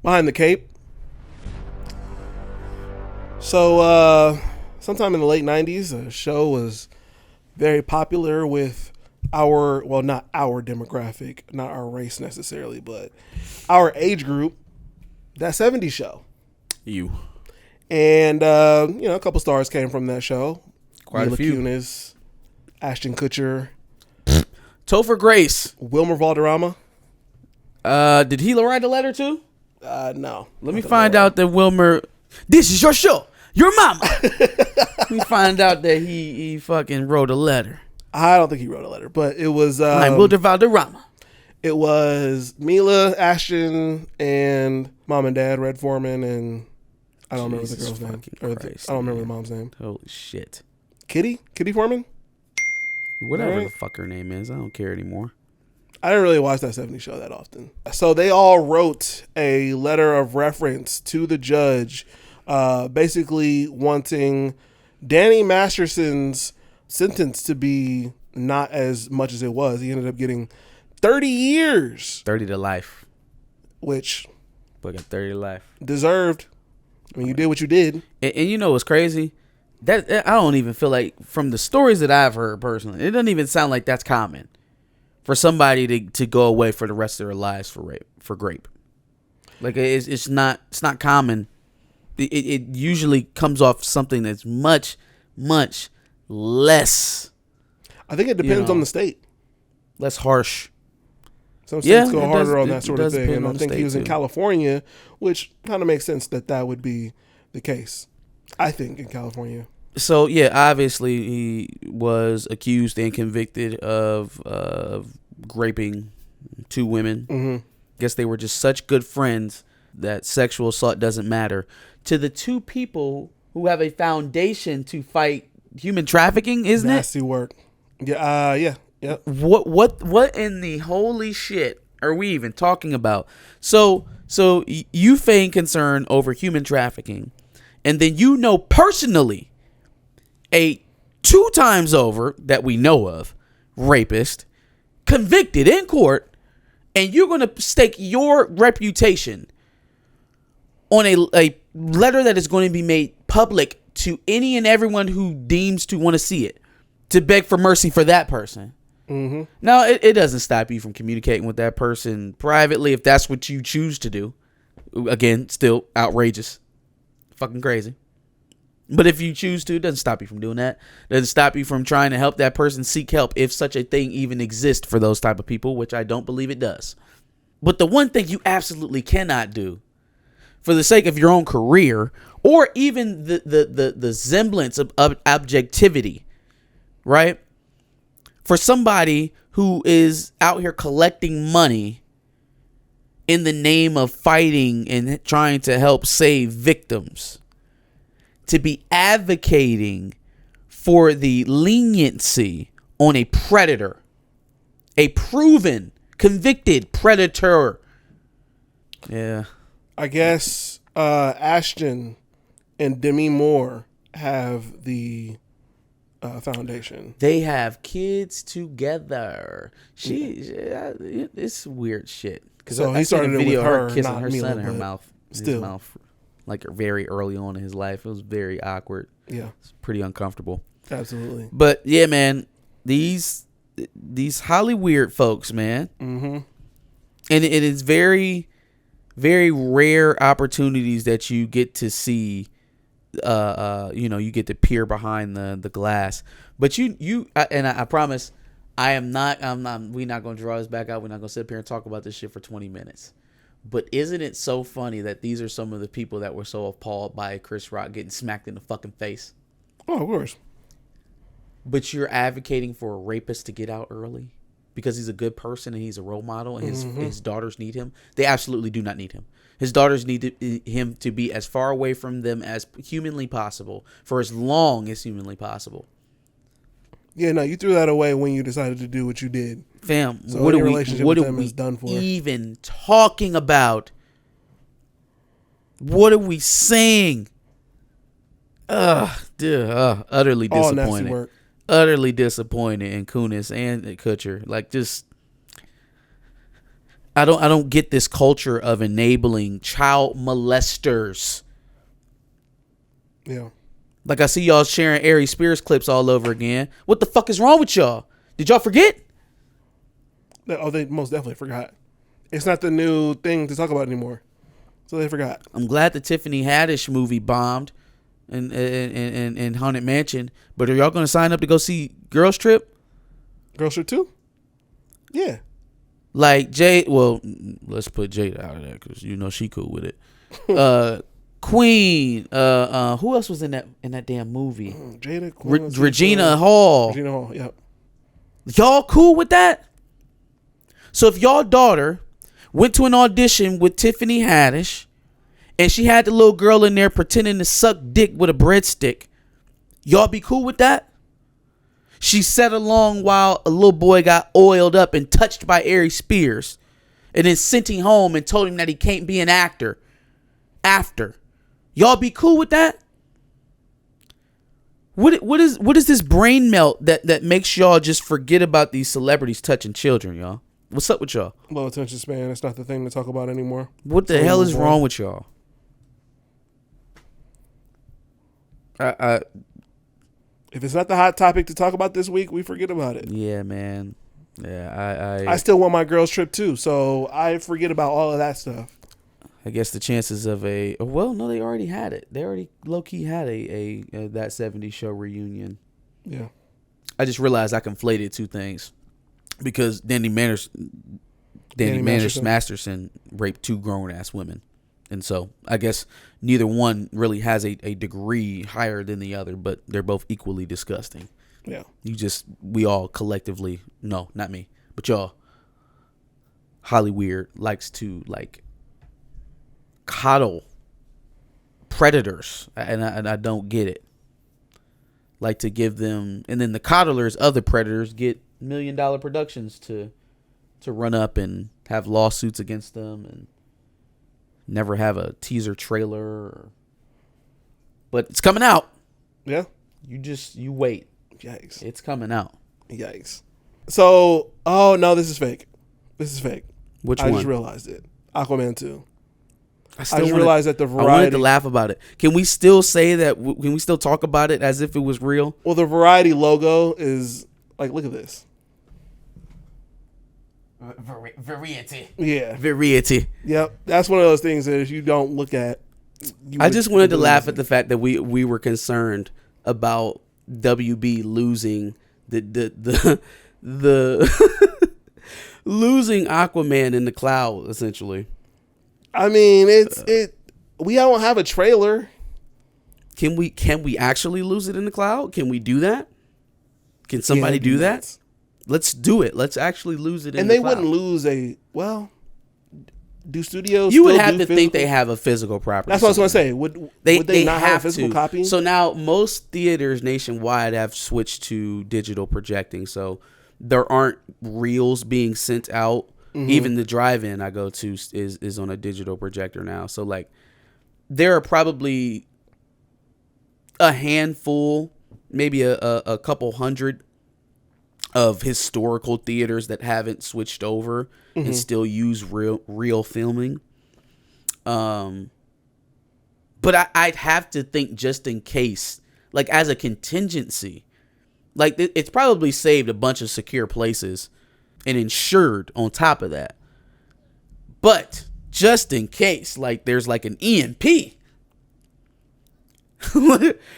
Behind the Cape. So, sometime in the late 90s, a show was very popular with not our demographic, not our race necessarily, but our age group, that 70s show. You. And, a couple stars came from that show. Quite a few. MILA Kunis, Ashton Kutcher. Topher Grace. Wilmer Valderrama. Did he write the letter too? No. Let me find out that Wilmer... This is your show. Your mama. Let me find out that he fucking wrote a letter. I don't think he wrote a letter, but it was... I'm Wilder Valderrama. It was Mila, Ashton, and mom and dad, Red Foreman, and I don't remember the girl's name. I don't remember the mom's name. Holy shit. Kitty Foreman? Whatever the fuck her name is. I don't care anymore. I didn't really watch that 70s show that often. So they all wrote a letter of reference to the judge, basically wanting Danny Masterson's sentence to be not as much as it was. He ended up getting 30 years. 30 to life. Which... But 30 to life. Deserved. I mean, you did what you did. And you know what's crazy? That I don't even feel like, from the stories that I've heard personally, it doesn't even sound like that's common for somebody to go away for the rest of their lives for grape. Like it's not common. It usually comes off something that's much less. I think it depends on the state. Less harsh. Some states go harder on that sort of thing, and I think he was in California, which kind of makes sense that would be the case. I think in California. So yeah, obviously he was accused and convicted of raping 2 women. Mm-hmm. Guess they were just such good friends that sexual assault doesn't matter. To the 2 people who have a foundation to fight human trafficking, isn't it? Nasty work. Yeah. Yeah. What in the holy shit are we even talking about? So you feign concern over human trafficking, and then personally a 2 times over that we know of rapist convicted in court, and you're going to stake your reputation on a letter that is going to be made public to any and everyone who deems to want to see it, to beg for mercy for that person. Mm-hmm. Now, it doesn't stop you from communicating with that person privately if that's what you choose to do. Again, still outrageous. Fucking crazy. But if you choose to, it doesn't stop you from doing that. It doesn't stop you from trying to help that person seek help, if such a thing even exists for those type of people, which I don't believe it does. But the one thing you absolutely cannot do, for the sake of your own career, or even the semblance of objectivity, right? For somebody who is out here collecting money in the name of fighting and trying to help save victims, to be advocating for the leniency on a predator, a proven, convicted predator. Yeah. I guess Ashton and Demi Moore have the foundation. They have kids together. It's weird shit. So he started a video of her with kissing her Mila, son in her mouth. Still. His mouth, like very early on in his life. It was very awkward. Yeah. It's pretty uncomfortable. Absolutely. But yeah, man, these Hollyweird folks, man. Mm-hmm. And it is very, very rare opportunities that you get to see. You get to peer behind the glass. But I promise, we're not going to draw this back out. We're not going to sit up here and talk about this shit for 20 minutes. But isn't it so funny that these are some of the people that were so appalled by Chris Rock getting smacked in the fucking face? Oh, of course. But you're advocating for a rapist to get out early because he's a good person and he's a role model and his daughters need him. They absolutely do not need him. His daughters need him to be as far away from them as humanly possible for as long as humanly possible. Yeah, no, you threw that away when you decided to do what you did. Fam, So what are we done for? Even talking about? What are we saying? Utterly All nasty disappointed. work. Utterly disappointed in Kunis and Kutcher. Like, just I don't get this culture of enabling child molesters. Yeah. Like, I see y'all sharing Ari Spears clips all over again. What the fuck is wrong with y'all? Did y'all forget? Oh, they most definitely forgot. It's not the new thing to talk about anymore. So they forgot. I'm glad the Tiffany Haddish movie bombed in Haunted Mansion. But are y'all going to sign up to go see Girls Trip? Girls Trip 2? Yeah. Like, Jade, well, let's put Jade out of there because you know she cool with it. Queen, who else was in that damn movie? Jada, Queen, Regina Hall. Regina Hall, yep. Y'all cool with that? So if y'all daughter went to an audition with Tiffany Haddish and she had the little girl in there pretending to suck dick with a breadstick, y'all be cool with that? She sat along while a little boy got oiled up and touched by Ari Spears and then sent him home and told him that he can't be an actor after. Y'all be cool with that? What is this brain melt that makes y'all just forget about these celebrities touching children, y'all? What's up with y'all? Low attention span. It's not the thing to talk about anymore. What the hell is wrong with y'all? If it's not the hot topic to talk about this week, we forget about it. Yeah, man. Yeah, I still want my girls trip too, so I forget about all of that stuff. I guess the chances of no, they already had it. They already low key had a that 70s show reunion. Yeah. I just realized I conflated two things because Danny Masterson raped two grown ass women. And so I guess neither one really has a degree higher than the other, but they're both equally disgusting. Yeah. We all collectively, no, not me, but y'all, Holly Weird likes to like coddle predators, and I don't get it. Like to give them, and then the coddlers of the predators get $1 million productions to run up and have lawsuits against them and never have a teaser trailer. But it's coming out. Yeah. You wait. Yikes. It's coming out. Yikes. So, oh no, this is fake. This is fake. Which one? I just realized it. Aquaman 2. I just realized that the Variety. I wanted to laugh about it. Can we still say that? Can we still talk about it as if it was real? Well, the Variety logo is like, look at this. Variety. Yeah. Variety. Yep. That's one of those things that if you don't look at. I just wanted to laugh at the fact that we were concerned about WB losing the losing Aquaman in the cloud, essentially. I mean, we don't have a trailer. Can we actually lose it in the cloud? Can we do that? Can somebody do that? Let's do it. Let's actually lose it in the cloud. And they wouldn't lose do studios You would have to think they have a physical property. That's what I was going to say. Would they not have a physical copy? So now most theaters nationwide have switched to digital projecting. So there aren't reels being sent out. Mm-hmm. Even the drive-in I go to is on a digital projector now. So like there are probably a handful, maybe a couple hundred of historical theaters that haven't switched over and still use real filming. But I'd have to think just in case, like as a contingency, like it's probably saved a bunch of secure places and insured on top of that. But just in case, like there's like an EMP.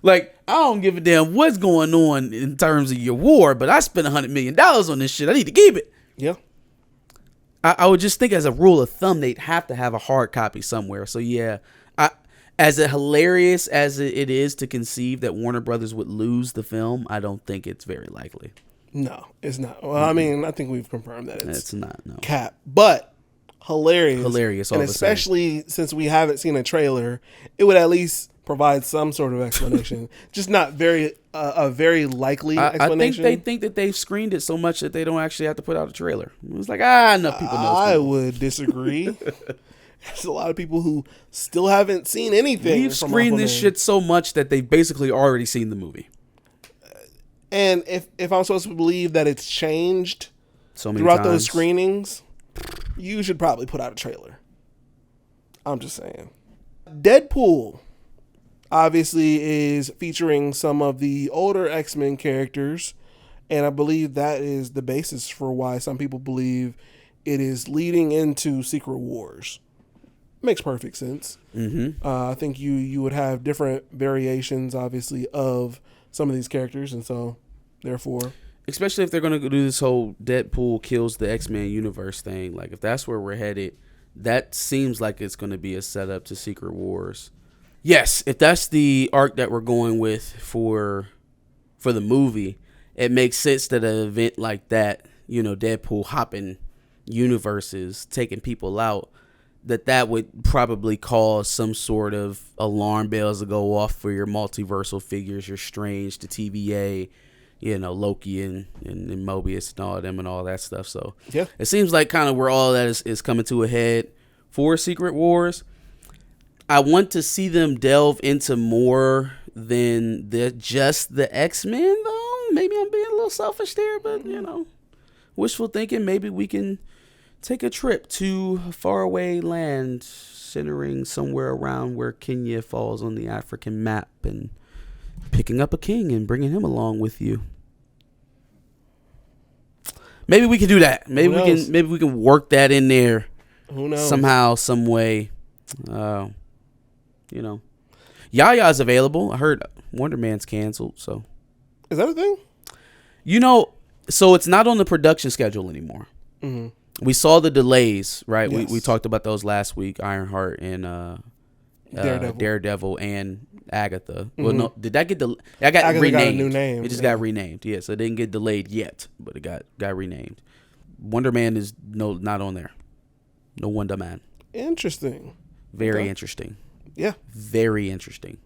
Like, I don't give a damn what's going on in terms of your war, but I spent $100 million on this shit. I need to keep it. Yeah. I would just think as a rule of thumb, they'd have to have a hard copy somewhere. So yeah, as hilarious as it is to conceive that Warner Brothers would lose the film, I don't think it's very likely. No, it's not. Well, I mean, I think we've confirmed that it's not. No. Cap, but hilarious. Hilarious, and especially since we haven't seen a trailer, it would at least provide some sort of explanation. Just not a very likely explanation. I think that they've screened it so much that they don't actually have to put out a trailer. It's like, enough people know. I would disagree. There's a lot of people who still haven't seen anything. We've screened this shit so much that they've basically already seen the movie. And if I'm supposed to believe that it's changed so many throughout times. those screenings, You should probably put out a trailer. I'm just saying. Deadpool obviously is featuring some of the older X-Men characters, and I believe that is the basis for why some people believe it is leading into Secret Wars. Makes perfect sense. Mm-hmm. I think you would have different variations, obviously, of some of these characters, and so therefore, especially if they're going to do this whole Deadpool kills the X-Men universe thing, like if that's where we're headed, that seems like it's going to be a setup to Secret Wars. Yes, if that's the arc that we're going with for the movie, it makes sense that an event like that, Deadpool hopping universes, taking people out, that would probably cause some sort of alarm bells to go off for your multiversal figures, your Strange, the TVA, Loki and Mobius and all of them and all that stuff. So yeah, it seems like kind of where all that is coming to a head for Secret Wars. I want to see them delve into more than just the X-Men, though. Maybe I'm being a little selfish there, but, wishful thinking. Maybe we can take a trip to a faraway land centering somewhere around where Kenya falls on the African map and picking up a king and bringing him along with you. Maybe we can do that. Maybe we can work that in there. Who knows? Somehow, some way. Yaya's available. I heard Wonder Man's canceled. So is that a thing? So it's not on the production schedule anymore. Mm-hmm. We saw the delays, right? Yes. We talked about those last week. Ironheart and Daredevil and Agatha. Mm-hmm. Well, no, did that get I got Agatha renamed? Got a new name. It just got renamed. Yeah, so it didn't get delayed yet, but it got renamed. Wonder Man is not on there. No Wonder Man. Interesting. Very interesting. Yeah. Very interesting.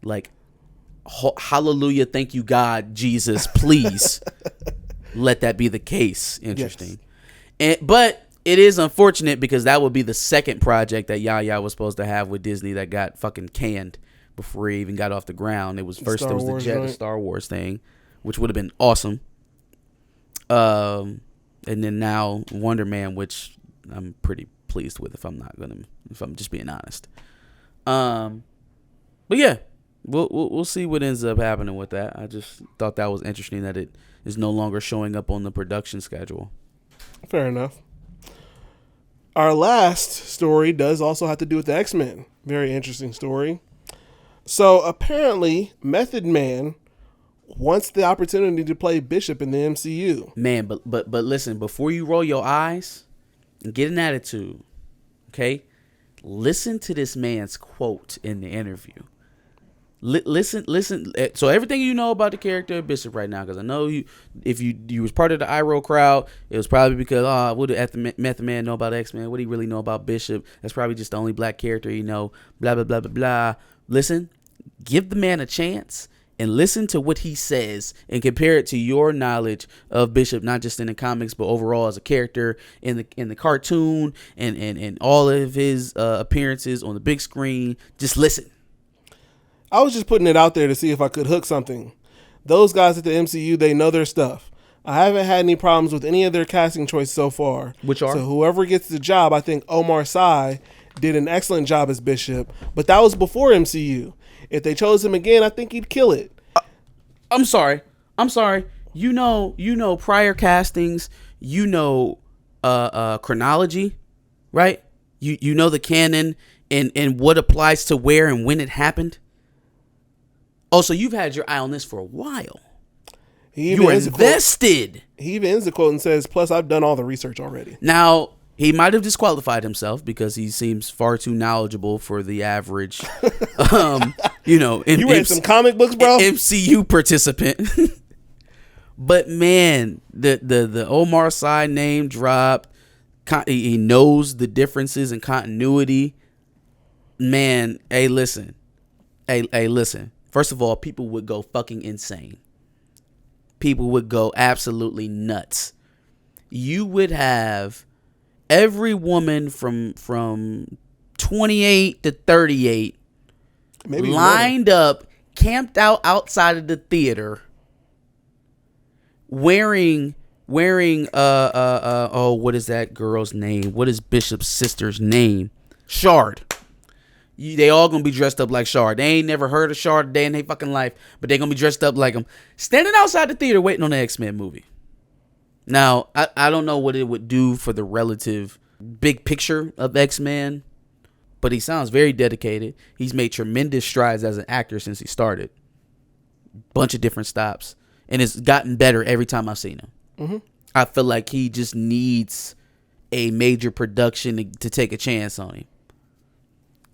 Like, hallelujah, thank you, God, Jesus, please let that be the case. Interesting. Yes. But it is unfortunate because that would be the second project that Yaya was supposed to have with Disney that got fucking canned before it even got off the ground. It was first Star Wars, the Star Wars thing, which would have been awesome. And then now Wonder Man, which I'm pretty pleased with if I'm just being honest. But yeah, we'll see what ends up happening with that. I just thought that was interesting that it is no longer showing up on the production schedule. Fair enough. Our last story does also have to do with the X-Men. Very interesting story. So apparently, Method Man wants the opportunity to play Bishop in the MCU. Man, but listen, before you roll your eyes and get an attitude, okay? Listen to this man's quote in the interview. Listen. So everything you know about the character of Bishop right now, because I know if you was part of the IRO crowd, it was probably because what did Method Man know about X-Men? What do he really know about Bishop? That's probably just the only black character you know. Blah blah blah blah blah. Listen, give the man a chance and listen to what he says and compare it to your knowledge of Bishop, not just in the comics but overall as a character in the cartoon and all of his appearances on the big screen. Just listen. I was just putting it out there to see if I could hook something. Those guys at the MCU, they know their stuff. I haven't had any problems with any of their casting choices so far. Which are? So whoever gets the job, I think Omar Sy did an excellent job as Bishop, but that was before MCU. If they chose him again, I think he'd kill it. I'm sorry. You know prior castings, chronology, right? You know the canon and what applies to where and when it happened. Oh, so you've had your eye on this for a while. You were invested. He even ends the quote and says, plus I've done all the research already. Now, he might have disqualified himself because he seems far too knowledgeable for the average, you read some comic books, bro? MCU participant. But man, the Omar Sy name dropped. He knows the differences in continuity. Man, hey, listen. First of all, people would go fucking insane. People would go absolutely nuts. You would have every woman from 28 to 38 maybe lined up, camped out outside of the theater, wearing wearing oh, what is that girl's name? What is Bishop's sister's name? Shard. They all gonna be dressed up like Shard. They ain't never heard of Shard a day in their fucking life, but they gonna be dressed up like him, standing outside the theater waiting on the X-Men movie. Now, I don't know what it would do for the relative big picture of X-Men, but he sounds very dedicated. He's made tremendous strides as an actor since he started. Bunch of different stops, and it's gotten better every time I've seen him. Mm-hmm. I feel like he just needs a major production to take a chance on him.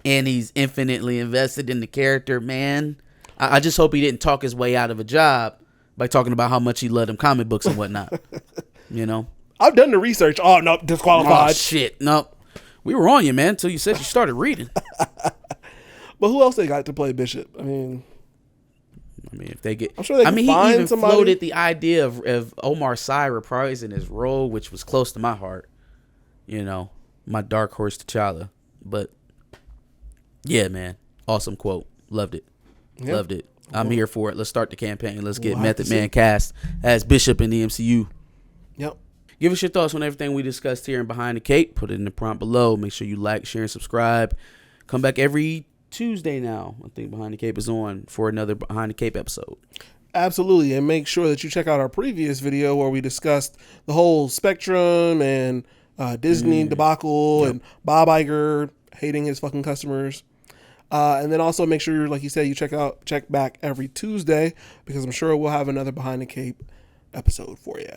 And he's infinitely invested in the character, man. I just hope he didn't talk his way out of a job by talking about how much he loved them comic books and whatnot. You know? I've done the research. Oh, no, disqualified. Oh, shit. No. We were on you, man, until you said you started reading. But who else they got to play Bishop? I mean, if they get... I'm sure they can he find even somebody. floated the idea of Omar Sy reprising his role, which was close to my heart. You know, my dark horse T'Challa. But, yeah, man. Awesome quote. Loved it. Yep. Loved it. I'm here for it. Let's start the campaign. Let's get Method Man cast as Bishop in the MCU. Yep. Give us your thoughts on everything we discussed here in Behind the Cape. Put it in the prompt below. Make sure you like, share, and subscribe. Come back every Tuesday now. I think Behind the Cape is on for another Behind the Cape episode. Absolutely. And make sure that you check out our previous video where we discussed the whole Spectrum and Disney debacle and Bob Iger hating his fucking customers. And then also make sure, like you said, you check back every Tuesday, because I'm sure we'll have another Behind the Cape episode for you.